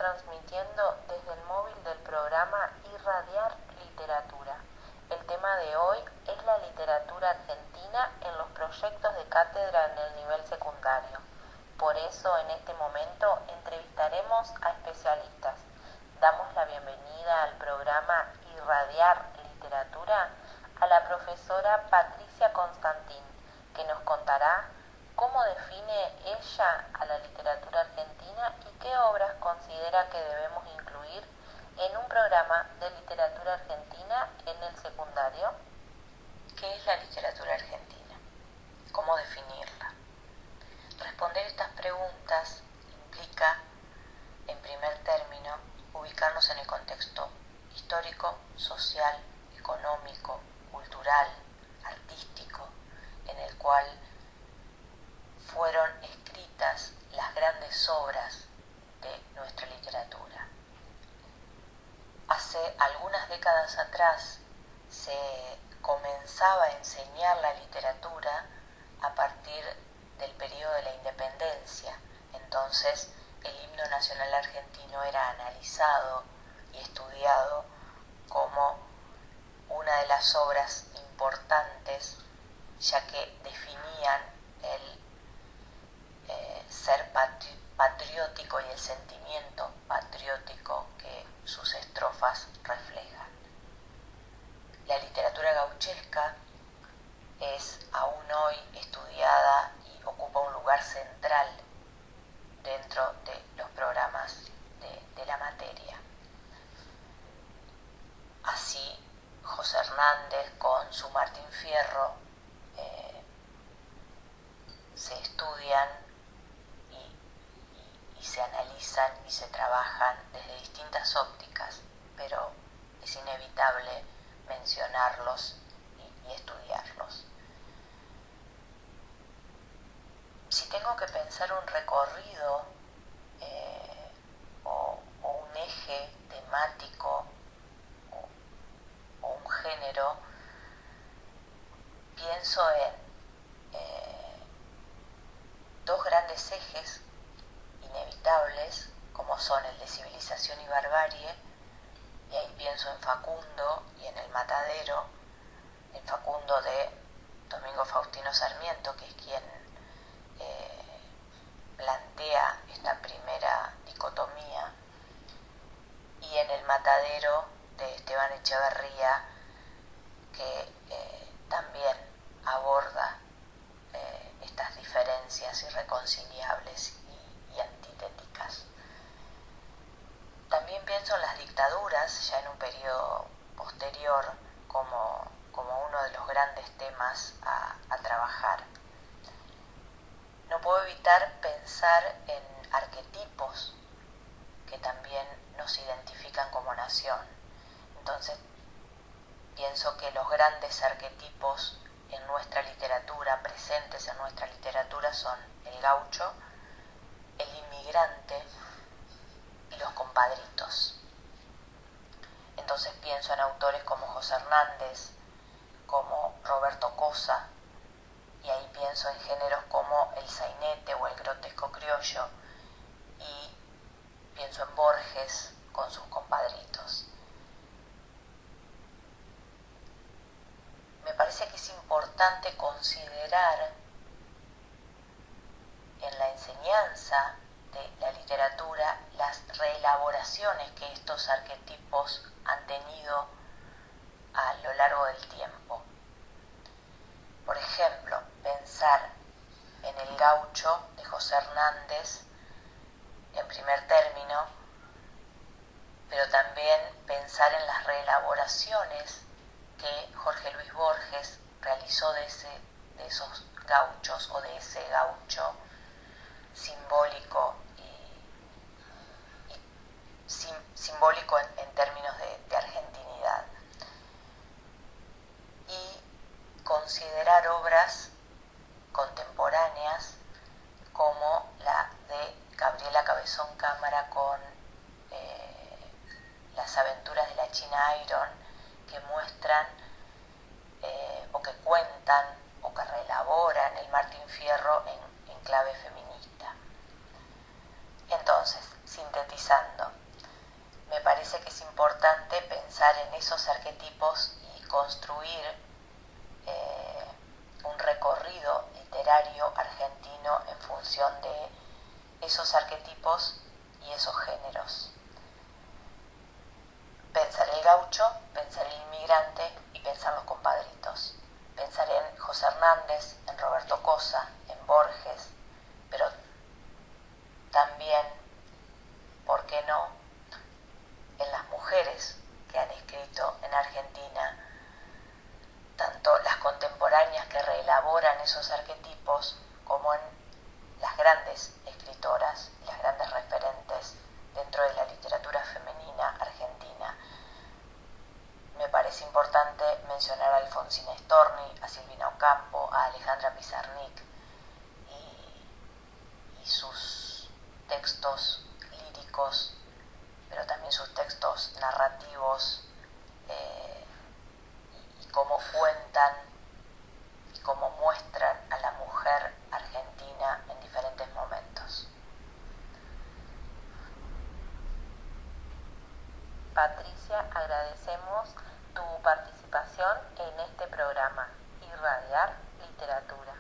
transmitiendo desde el móvil del programa Irradiar Literatura. El tema de hoy es la literatura argentina en los proyectos de cátedra en el nivel secundario. Por eso, en este momento, entrevistaremos a especialistas. Damos la bienvenida al programa Irradiar Literatura a la profesora Patricia Constantín, que nos contará cómo define ella a la literatura argentina y qué obras considera que debemos incluir en un programa de literatura argentina en el secundario. ¿Qué es la literatura argentina? ¿Cómo definirla? Responder estas preguntas implica, en primer término, ubicarnos en el contexto histórico, social, económico, cultural, artístico, en el cual fueron escritas las grandes obras de nuestra literatura. Hace algunas décadas atrás se comenzaba a enseñar la literatura a partir del periodo de la independencia. Entonces, el himno nacional argentino era analizado y estudiado como una de las obras importantes, ya que definían el ser patriótico y el sentimiento patriótico que sus estrofas reflejan. La literatura gauchesca es aún hoy estudiada y ocupa un lugar central dentro de los programas de la materia. Así, José Hernández con su Martín Fierro se estudian y se analizan y se trabajan desde distintas ópticas, pero es inevitable mencionarlos y estudiarlos. Si tengo que pensar un recorrido o un eje temático o un género, pienso en dos grandes ejes inevitables, como son el de civilización y barbarie, y ahí pienso en Facundo y en El Matadero, en Facundo de Domingo Faustino Sarmiento, que es quien plantea esta primera dicotomía, y en El Matadero de Esteban Echeverría, que también aborda estas diferencias irreconciliables y antitéticas. También pienso en las dictaduras, ya en un periodo posterior, como uno de los grandes temas a trabajar. No puedo evitar pensar en arquetipos que también nos identifican como nación. Entonces, pienso que los grandes arquetipos en nuestra literatura, presentes en nuestra literatura, son el gaucho, el inmigrante y los compadritos. Entonces pienso en autores como José Hernández, como Roberto Cosa, y ahí pienso en géneros como el sainete o el grotesco criollo, y pienso en Borges con sus compadritos. Me parece que es importante considerar en la enseñanza de la literatura las reelaboraciones que estos arquetipos han tenido a lo largo del tiempo. Por ejemplo, pensar en el gaucho de José Hernández en primer término, pero también pensar en las reelaboraciones que Jorge Luis Borges realizó de esos gauchos o de ese gaucho simbólico simbólico en términos de argentinidad, y considerar obras contemporáneas como la de Gabriela Cabezón Cámara con Las aventuras de la China Iron, que muestran o que cuentan o que reelaboran el Martín Fierro en clave feminista. Entonces, sintetizando, pensar en esos arquetipos y construir un recorrido literario argentino en función de esos arquetipos y esos géneros. Pensar el gaucho, pensar el inmigrante y pensar los compadritos. Pensar en José Hernández, en Roberto Cosa, en Borges, pero también, ¿por qué no?, en las mujeres que han escrito en Argentina, tanto las contemporáneas que reelaboran esos arquetipos como en las grandes escritoras, las grandes referentes dentro de la literatura femenina argentina. Me parece importante mencionar a Alfonsina Storni, a Silvina Ocampo, a Alejandra Pizarnik y sus textos líricos, pero también sus textos narrativos, y cómo cuentan y cómo muestran a la mujer argentina en diferentes momentos. Patricia, agradecemos tu participación en este programa, Irradiar Literatura.